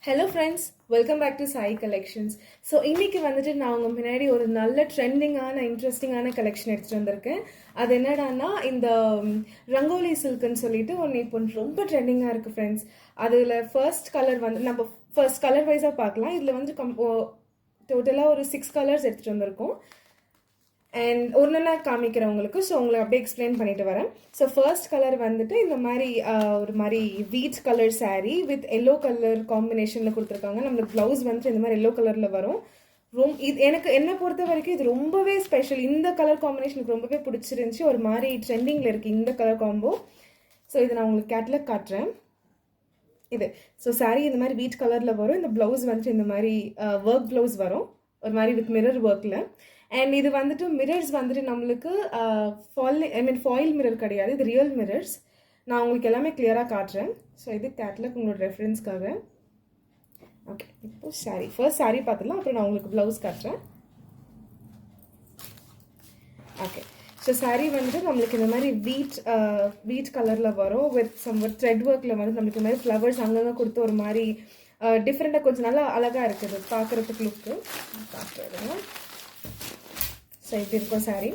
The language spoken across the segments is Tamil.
Hello friends, welcome back to Sai collections. So இன்றைக்கி வந்துட்டு நான் உங்கள் முன்னாடி ஒரு நல்ல ட்ரெண்டிங்கான இன்ட்ரெஸ்டிங்கான கலெக்ஷன் எடுத்துகிட்டு வந்திருக்கேன். அது என்னடான்னா இந்த ரங்கோலி சில்க்குன்னு சொல்லிட்டு ஒன்று இப்போ ரொம்ப ட்ரெண்டிங்காக இருக்குது ஃப்ரெண்ட்ஸ். அதில் ஃபர்ஸ்ட் கலர் வந்து நம்ம ஃபர்ஸ்ட் கலர் வைஸாக பார்க்கலாம். இதில் வந்து டோட்டலாக ஒரு 6 கலர்ஸ் எடுத்துகிட்டு வந்திருக்கோம். அண்ட் ஒன்றுனா காமிக்கிறவங்களுக்கு ஸோ உங்களுக்கு அப்படியே எக்ஸ்பிளைன் பண்ணிட்டு வரேன். ஸோ ஃபர்ஸ்ட் கலர் வந்துட்டு இந்த மாதிரி ஒரு மாதிரி வீட் colour sari with yellow colour காம்பினேஷனில் கொடுத்துருக்காங்க. நம்மளுக்கு ப்ளவுஸ் வந்துட்டு இந்த மாதிரி எல்லோ கலரில் வரும். இது எனக்கு என்னை பொறுத்த வரைக்கும் இது ரொம்பவே ஸ்பெஷல். இந்த கலர் காம்பினேஷனுக்கு ரொம்பவே பிடிச்சிருந்துச்சி. ஒரு மாதிரி ட்ரெண்டிங்கில் இருக்குது இந்த கலர் காம்போ. ஸோ இதை நான் உங்களுக்கு கேட்லாக் காட்டுறேன். இது ஸோ சாரீ இந்த மாதிரி வீட் கலரில் வரும். இந்த ப்ளவுஸ் வந்துட்டு இந்த மாதிரி ஒர்க் ப்ளவுஸ் வரும், ஒரு மாதிரி வித் மிரர் ஒர்க்கில். அண்ட் இது வந்துட்டு மிரர்ஸ் வந்துட்டு நம்மளுக்கு ஃபாயில் மிரர் கிடையாது, இது ரியல் மிரர்ஸ். நான் உங்களுக்கு எல்லாமே கிளியராக காட்டுறேன். ஸோ இது கேட்லாக் உங்களோட ரெஃபரன்ஸ்க்காக. ஓகே, இப்போ சாரீ ஃபர்ஸ்ட் சாரீ பார்த்துலாம், அப்புறம் நான் உங்களுக்கு ப்ளவுஸ் காட்டுறேன். ஓகே, ஸோ சாரீ வந்துட்டு நம்மளுக்கு இந்த மாதிரி வீட் கலரில் வரும் வித் சம் த்ரெட் ஒர்க்கில் வந்து நம்மளுக்கு இந்த மாதிரி ஃப்ளவர்ஸ் அங்கங்கே கொடுத்து ஒரு மாதிரி டிஃப்ரெண்ட்டாக கொஞ்சம் நல்லா அழகாக இருக்குது பார்க்குறதுக்கு லுக்கு. பார்க்குறதுங்க ஸோ இப்படி இருக்கும் சாரீ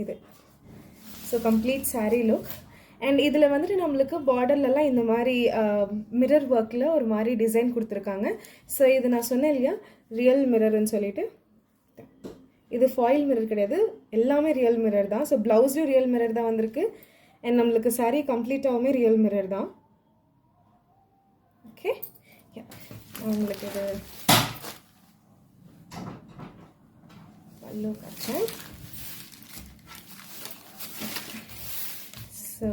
இது. So complete sari look. And இதில் வந்துட்டு நம்மளுக்கு பார்டர்லலாம் இந்த மாதிரி மிரர் ஒர்க்கில் ஒரு மாதிரி டிசைன் கொடுத்துருக்காங்க. ஸோ இது நான் சொன்னேன் இல்லையா, ரியல் மிரர்னு சொல்லிட்டு. இது ஃபாயில் மிரர் கிடையாது, எல்லாமே ரியல் மிரர் தான். ஸோ ப்ளவுஸ்லையும் ரியல் மிரர் தான் வந்திருக்கு. அண்ட் நம்மளுக்கு சாரீ கம்ப்ளீட்டாகவுமே ரியல் மிரர் தான். ஓகே, உங்களுக்கு இது பல்லு காட்டுறேன். ஸோ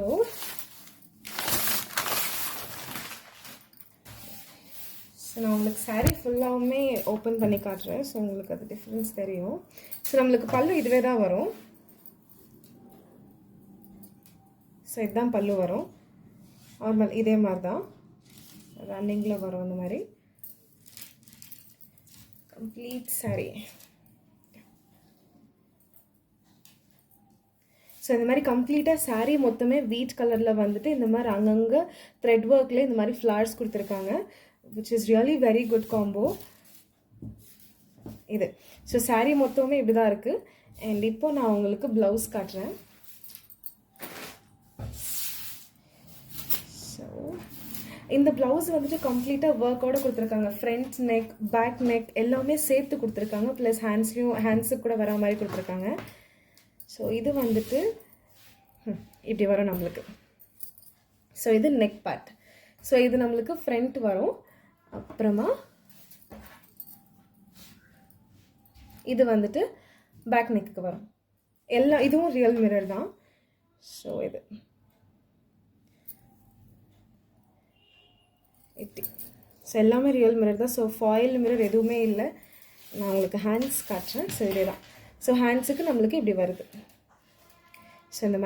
நான் உங்களுக்கு சாரீ ஃபுல்லாகவுமே ஓப்பன் பண்ணி காட்டுறேன். ஸோ உங்களுக்கு அது டிஃப்ரென்ஸ் தெரியும். ஸோ நம்மளுக்கு பல்லு இதுவே தான் வரும். ஸோ இதுதான் பல்லு வரும். நார்மல் இதே மாதிரி தான் ரன்னிங்கில் வரும். அந்த மாதிரி கம்ப்ளீட் சாரீ. ஸோ இந்த மாதிரி கம்ப்ளீட்டாக சாரீ மொத்தமே வீட் கலரில் வந்துட்டு இந்த மாதிரி அங்கங்கே த்ரெட் ஒர்க்கில் இந்த மாதிரி ஃப்ளவர்ஸ் கொடுத்துருக்காங்க, which is really very good combo இது. ஸோ சாரீ மொத்தமே இப்படி தான் இருக்குது. அண்ட் இப்போ நான் உங்களுக்கு ப்ளவுஸ் காட்டுறேன். ஸோ இந்த ப்ளவுஸ் வந்துட்டு கம்ப்ளீட்டாக ஒர்க்கோடு கொடுத்துருக்காங்க. ஃப்ரண்ட் நெக், பேக் நெக் எல்லாமே சேர்த்து கொடுத்துருக்காங்க. ப்ளஸ் ஹேண்ட்ஸுக்கு கூட வர மாதிரி கொடுத்துருக்காங்க. ஸோ இது வந்துட்டு இப்படி வரும் நம்மளுக்கு. ஸோ இது நெக் பார்ட். ஸோ இது நம்மளுக்கு ஃப்ரண்ட் வரும். அப்புறமா இது வந்துட்டு பேக் நெக்கு வரும். இதுவும் ரியல் மிரர் தான். ஸோ இது இப்படி. ஸோ எல்லாமே ரியல் மிரர் தான். ஸோ ஃபாயில் மிரர் எதுவுமே இல்லை. நான் உங்களுக்கு ஹேண்ட்ஸ் காட்டுறேன். ஸோ இதே தான். ஸோ ஹேண்ட்ஸுக்கு நம்மளுக்கு இப்படி வருது. ஸோ இந்த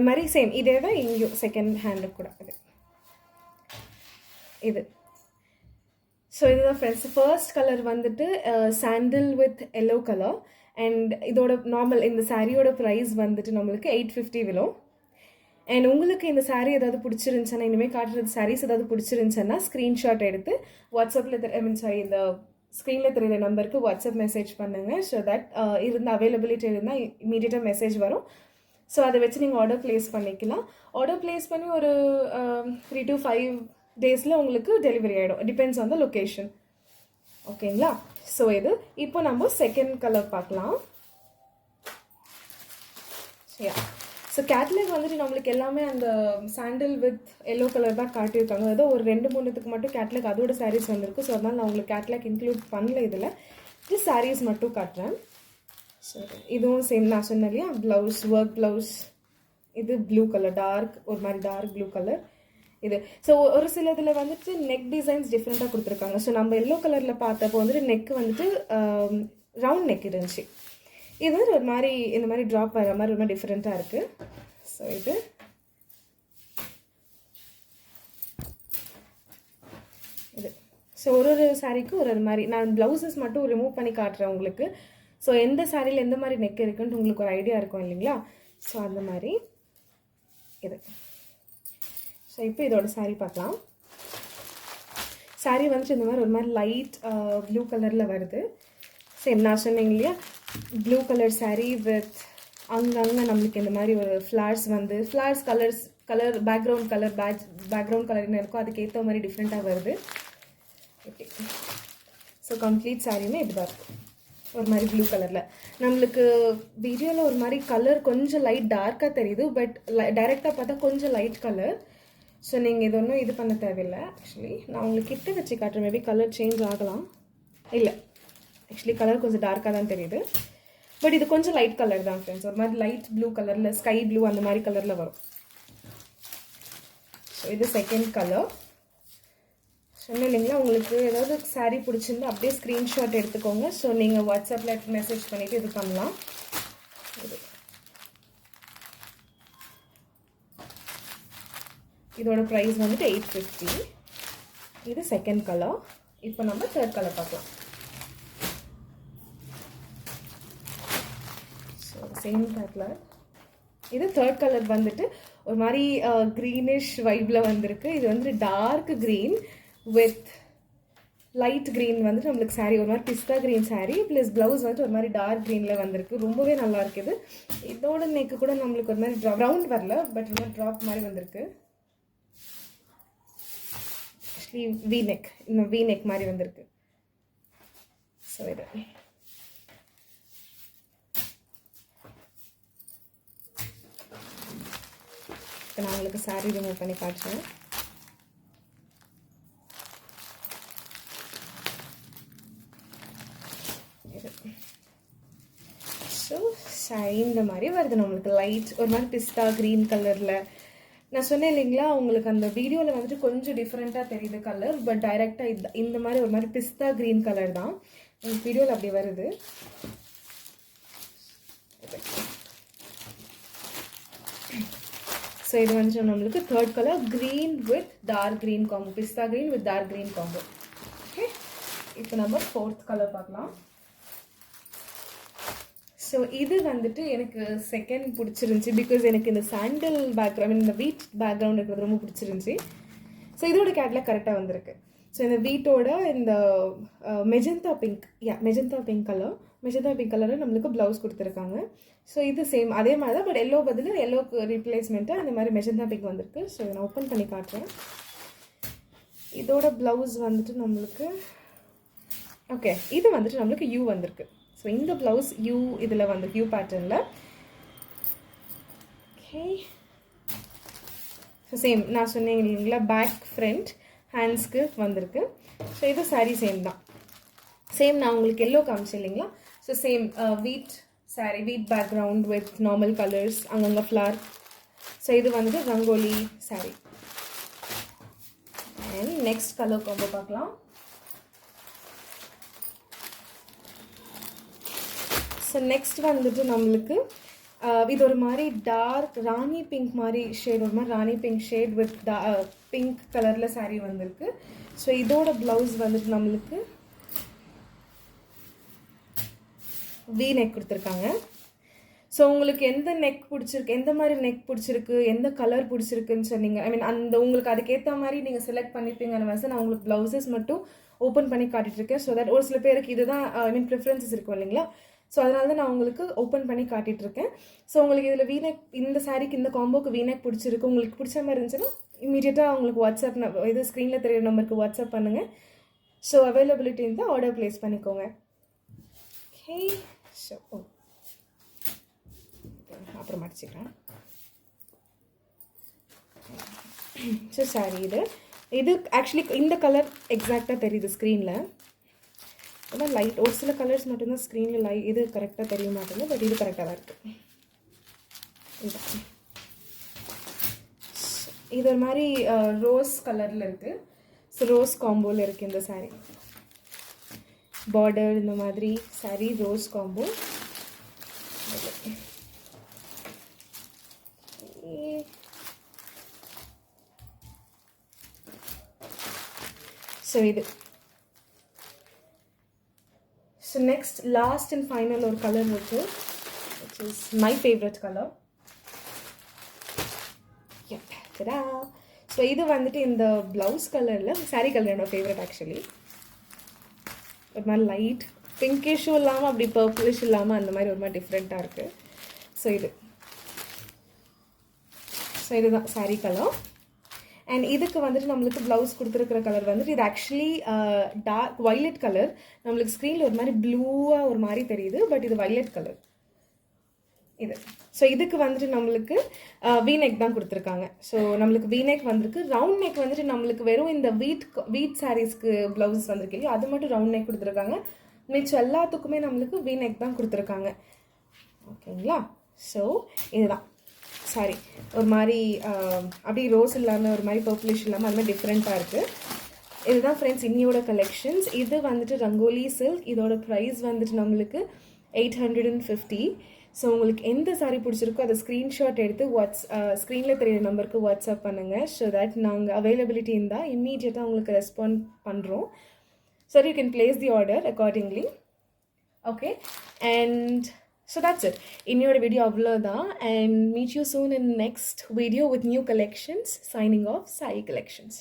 மாதிரி சேம் இதே தான் இங்கேயும் செகண்ட் ஹேண்டுக்கு கூட இது. ஸோ இதுதான் ஃப்ரெண்ட்ஸ். ஃபர்ஸ்ட் கலர் வந்துட்டு சாண்டில் வித் எல்லோ கலர். அண்ட் இதோட நார்மல் இந்த சாரியோட ப்ரைஸ் வந்துட்டு நம்மளுக்கு 850 விலும். அண்ட் உங்களுக்கு இந்த சாரீ ஏதாவது பிடிச்சிருந்துச்சுன்னா, இனிமேல் காட்டுறது சாரீஸ் ஏதாவது பிடிச்சிருந்துச்சுன்னா ஸ்க்ரீன்ஷாட் எடுத்து வாட்ஸ்அப்பில் இந்த ஸ்க்ரீனில் தெரியுற நம்பருக்கு வாட்ஸ்அப் மெசேஜ் பண்ணுங்கள். ஸோ தட் அவைலபிலிட்டி இருந்தால் இமீடியட்டாக மெசேஜ் வரும். ஸோ அதை வச்சு நீங்கள் ஆர்டர் ப்ளேஸ் பண்ணிக்கலாம். ஆர்டர் ப்ளேஸ் பண்ணி ஒரு 3 to 5 டேஸில் உங்களுக்கு டெலிவரி ஆகிடும். Depends on the location. ஓகேங்களா? ஸோ இது இப்போ நம்ம செகண்ட் கலர் பார்க்கலாம். சரியா? ஸோ கேட்லாக் வந்துட்டு நம்மளுக்கு எல்லாமே அந்த சாண்டில் வித் எல்லோ கலர் தான் காட்டியிருக்காங்க. ஏதோ ஒரு 2-3 மட்டும் கேட்லாக் அதோட சாரீஸ் வந்திருக்கு. ஸோ அதனால் நான் உங்களுக்கு கேட்லாக் இன்க்ளூட் பண்ணல. இதில் இது சாரீஸ் மட்டும் காட்டுறேன். ஸோ இதுவும் சேம் நான் சொன்னேன் இல்லையா, ப்ளவுஸ் ஒர்க் ப்ளவுஸ். இது ப்ளூ கலர், ஒரு மாதிரி டார்க் ப்ளூ கலர் இது. ஸோ ஒரு சில இதில் வந்துட்டு நெக் டிசைன்ஸ் டிஃப்ரெண்ட்டாக கொடுத்துருக்காங்க. ஸோ நம்ம எல்லோ கலரில் பார்த்தப்போ வந்துட்டு நெக் வந்துட்டு ரவுண்ட் நெக் இருந்துச்சு. இது வந்து ஒரு மாதிரி இந்த மாதிரி ட்ராப் வர மாதிரி ரொம்ப டிஃப்ரெண்ட்டாக இருக்குது. ஸோ இது ஸோ ஒரு சாரீக்கு ஒரு மாதிரி நான் ப்ளவுசஸ் மட்டும் ரிமூவ் பண்ணி காட்டுறேன் உங்களுக்கு. ஸோ எந்த சாரியில் எந்த மாதிரி நெக் இருக்குன்ட்டு உங்களுக்கு ஒரு ஐடியா இருக்கும் இல்லைங்களா. ஸோ அந்த மாதிரி இது. ஸோ இப்போ இதோட சாரீ பார்க்கலாம். saree வந்துட்டு இந்த மாதிரி ஒரு மாதிரி லைட் ப்ளூ கலரில் வருது. சேம் நான் சொன்னேங்க இல்லையா, ப்ளூ கலர் saree வித் அங்கங்கே நம்மளுக்கு இந்த மாதிரி ஒரு ஃப்ளார்ஸ் வந்து ஃப்ளார்ஸ் கலர் பேக்ரவுண்ட் கலர் என்ன இருக்கோ அதுக்கேற்ற மாதிரி டிஃப்ரெண்ட்டாக வருது. ஓகே, ஸோ கம்ப்ளீட் சாரியுமே இப்படி தான் இருக்கும், ஒரு மாதிரி ப்ளூ கலரில். நம்மளுக்கு வீடியோவில் ஒரு மாதிரி கலர் கொஞ்சம் லைட் டார்க்காக தெரியுது, பட் டைரெக்டாக பார்த்தா கொஞ்சம் லைட் கலர். ஸோ நீங்கள் இது ஒன்றும் இது பண்ண தேவையில்லை. ஆக்சுவலி நான் உங்களுக்கு கிட்ட வச்சு காட்டுறேன், மேபி கலர் சேஞ்ச் ஆகலாம். இல்லை, ஆக்சுவலி கலர் கொஞ்சம் டார்க்காக தான் தெரியுது, பட் இது கொஞ்சம் லைட் கலர் தான் ஃப்ரெண்ட்ஸ். ஒரு மாதிரி லைட் ப்ளூ கலரில், ஸ்கை ப்ளூ அந்த மாதிரி கலரில் வரும். ஸோ இது செகண்ட் கலர். சொன்னேன் இல்லைங்களா, உங்களுக்கு ஏதாவது சாரீ பிடிச்சிருந்தா அப்படியே ஸ்க்ரீன்ஷாட் எடுத்துக்கோங்க. ஸோ நீங்கள் வாட்ஸ்அப்பில் மெசேஜ் பண்ணிவிட்டு இது பண்ணலாம். இதோட ப்ரைஸ் வந்துட்டு 850. இது செகண்ட் கலர். இப்போ நம்ம தேர்ட் கலர் பார்க்கலாம். So same colour. இது தேர்ட் கலர் வந்துட்டு ஒரு மாதிரி க்ரீனிஷ் வைப்பில் வந்திருக்கு. இது வந்துட்டு dark green with light green வந்துட்டு நம்மளுக்கு சாரீ ஒரு மாதிரி pista green saree plus blouse வந்துட்டு ஒரு மாதிரி டார்க் க்ரீனில் வந்திருக்கு. ரொம்பவே நல்லா இருக்குது. இதோட நெக்கு கூட நம்மளுக்கு ஒரு மாதிரி ரவுண்ட் வரல, பட் ஒரு மாதிரி ட்ராப் மாதிரி வந்திருக்கு. வி நெக், இந்த வி நெக் மாதிரி வந்திருக்கு. ஸோ இது இப்போ நான் உங்களுக்கு சாரீ ரிமூவ் பண்ணி காட்டுறேன். ஸோ சாரீ இந்த மாதிரி வருது நம்மளுக்கு லைட் ஒரு மாதிரி பிஸ்தா க்ரீன் கலரில். நான் சொன்னேன் இல்லைங்களா, உங்களுக்கு அந்த வீடியோவில் வந்துட்டு கொஞ்சம் டிஃப்ரெண்ட்டாக தெரியுது கலர், பட் டைரெக்டாக இந்த மாதிரி ஒரு மாதிரி பிஸ்தா க்ரீன் கலர் தான் உங்களுக்கு வீடியோவில் அப்படி வருது. ஸோ இது வந்துட்டு நம்மளுக்கு third colour green with dark green combo, pista green with dark green combo. Okay, இப்போ நம்ம ஃபோர்த் கலர் பார்க்கலாம். ஸோ இது வந்துட்டு எனக்கு செகண்ட் பிடிச்சிருந்துச்சி, பிகாஸ் எனக்கு இந்த சாண்டல் பேக்ரவுண்ட், இந்த வீட் பேக்ரவுண்ட் இருக்கிறது ரொம்ப பிடிச்சிருந்துச்சி. ஸோ இதோட கேட்லாக் கரெக்டாக வந்திருக்கு. ஸோ இந்த வீட்டோட இந்த மெஜந்தா பிங்க் கலரில் நம்மளுக்கு ப்ளவுஸ் கொடுத்துருக்காங்க. ஸோ இது சேம் அதே மாதிரி தான், பட் எல்லோ பதில் எல்லோக்கு ரீப்ளேஸ்மெண்ட்டாக அந்த மாதிரி மெஜந்தா பிங்க் வந்திருக்கு. ஸோ நான் ஓப்பன் பண்ணி காட்டுறேன். இதோட ப்ளவுஸ் வந்துட்டு நம்மளுக்கு ஓகே, இது வந்துட்டு நம்மளுக்கு யூ வந்திருக்கு. ஸோ இந்த ப்ளவுஸ் யூ இதில் வந்து யூ பேட்டர்னில். ஓகே, ஸோ சேம் நான் சொன்னேன் இல்லைங்களா, பேக் ஃப்ரண்ட் ஹேண்ட்ஸ்க்கு வந்திருக்கு. ஸோ இது சாரீ சேம் தான். சேம் நான் உங்களுக்கு எல்லோ காமிச்சேன் இல்லைங்களா, ஸோ சேம் வீட் சாரீ, வீட் பேக்ரவுண்ட் வித் நார்மல் கலர்ஸ், அங்கங்கே ஃப்ளார். ஸோ இது வந்துட்டு rangoli sari. And next colour combo பார்க்கலாம். ஸோ நெக்ஸ்ட் வந்துட்டு நம்மளுக்கு இது ஒரு மாதிரி டார்க் ராணி பிங்க் மாதிரி ஷேட், ஒரு மாதிரி ராணி பிங்க் ஷேட் வித் பிங்க் கலரில் சாரீ வந்திருக்கு. ஸோ இதோட ப்ளவுஸ் வந்துட்டு நம்மளுக்கு வி நெக் கொடுத்துருக்காங்க. ஸோ உங்களுக்கு எந்த நெக் பிடிச்சிருக்கு, எந்த மாதிரி நெக் பிடிச்சிருக்கு, எந்த கலர் பிடிச்சிருக்குன்னு சொன்னீங்க, ஐ மீன் அந்த உங்களுக்கு அதுக்கேற்ற மாதிரி நீங்கள் செலக்ட் பண்ணிப்பீங்கன்னு வந்து நான் உங்களுக்கு ப்ளவுசஸ் மட்டும் ஓப்பன் பண்ணி காட்டிகிட்ருக்கேன். ஸோ தட் ஒரு சில பேருக்கு இதுதான் ஐ மீன் ப்ரிஃபரன்சஸ் இருக்கும் இல்லைங்களா. ஸோ அதனால தான் நான் உங்களுக்கு ஓப்பன் பண்ணி காட்டிகிட்ருக்கேன். ஸோ உங்களுக்கு இதில் வீநெக், இந்த சாரீக்கு இந்த காம்போக்கு வீநெக் பிடிச்சிருக்கு, உங்களுக்கு பிடிச்ச மாதிரி இருந்துச்சுன்னா இமீடியட்டாக உங்களுக்கு வாட்ஸ்அப் இது ஸ்க்ரீனில் தெரியுற நம்பருக்கு வாட்ஸ்அப் பண்ணுங்கள். ஸோ அவைலபிலிட்டி இருந்தால் ஆர்டர் ப்ளேஸ் பண்ணிக்கோங்க. ஓகே, ஸோ அப்புறம் அடிச்சுக்கிறேன். ஸோ சாரி இது ஆக்சுவலி இந்த கலர் எக்ஸாக்டாக தெரியுது ஸ்க்ரீனில். அதான் லைட் ஒரு சில கலர்ஸ் மட்டும்தான் ஸ்க்ரீனில் இது கரெக்டாக தெரிய மாட்டேங்குது, பட் இது கரெக்டாக தான் இருக்குது. இது ஒரு மாதிரி ரோஸ் கலரில் இருக்குது. ஸோ ரோஸ் காம்போவில் இருக்குது இந்த சாரீ. பார்டர் இந்த மாதிரி சாரீ ரோஸ் காம்போ. ஸோ இது so next last and final ஒரு கலர் இருக்குது, which is my favourite colour. So so இது வந்துட்டு இந்த ப்ளவுஸ் கலரில் சாரீ கலர் என்னோட ஃபேவரட் ஆக்சுவலி. ஒரு மாதிரி லைட் பிங்கிஷும் இல்லாமல் அப்படி பர்பிளிஷ் இல்லாமல் அந்த மாதிரி ஒரு மாதிரி டிஃப்ரெண்ட்டாக இருக்குது. ஸோ இதுதான் சாரீ கலர். அண்ட் இதுக்கு வந்துட்டு நம்மளுக்கு ப்ளவுஸ் கொடுத்துருக்கிற கலர் வந்துட்டு இது ஆக்சுவலி டார்க் வைலட் கலர். நம்மளுக்கு ஸ்க்ரீனில் ஒரு மாதிரி ப்ளூவாக ஒரு மாதிரி தெரியுது, பட் இது வைலட் கலர் இது. ஸோ இதுக்கு வந்துட்டு நம்மளுக்கு வீநெக் தான் கொடுத்துருக்காங்க. ஸோ நம்மளுக்கு வீநெக் வந்திருக்கு. ரவுண்ட் நெக் வந்துட்டு நம்மளுக்கு வெறும் இந்த வீட் சாரீஸ்க்கு ப்ளவுஸ் வந்திருக்கு இல்லையா, அது மட்டும் ரவுண்ட் நெக் கொடுத்துருக்காங்க. மிச்சம் எல்லாத்துக்குமே நம்மளுக்கு வீநெக் தான் கொடுத்துருக்காங்க. ஓகேங்களா? ஸோ இதுதான் சாரி. ஒரு மாதிரி அப்படியே ரோஸ் இல்லாமல் ஒரு மாதிரி பர்பிளிஷ் இல்லாமல் அது மாதிரி டிஃப்ரெண்ட்டாக இருக்குது. இதுதான் ஃப்ரெண்ட்ஸ் இன்னியோட கலெக்ஷன்ஸ். இது வந்துட்டு ரங்கோலி சில்க். இதோட ப்ரைஸ் வந்துட்டு நம்மளுக்கு 850. ஸோ உங்களுக்கு எந்த சாரீ பிடிச்சிருக்கோ அதை ஸ்க்ரீன்ஷாட் எடுத்து ஸ்க்ரீனில் தெரியிற நம்பருக்கு வாட்ஸ்அப் பண்ணுங்கள். ஸோ தட் நாங்கள் அவைலபிலிட்டி இருந்தால் இம்மீடியட்டாக உங்களுக்கு ரெஸ்பாண்ட் பண்ணுறோம். So you can place the order accordingly. Okay, and so that's it. In your video avlada, and meet you soon in next video with new collections. Signing off, Sai Collections.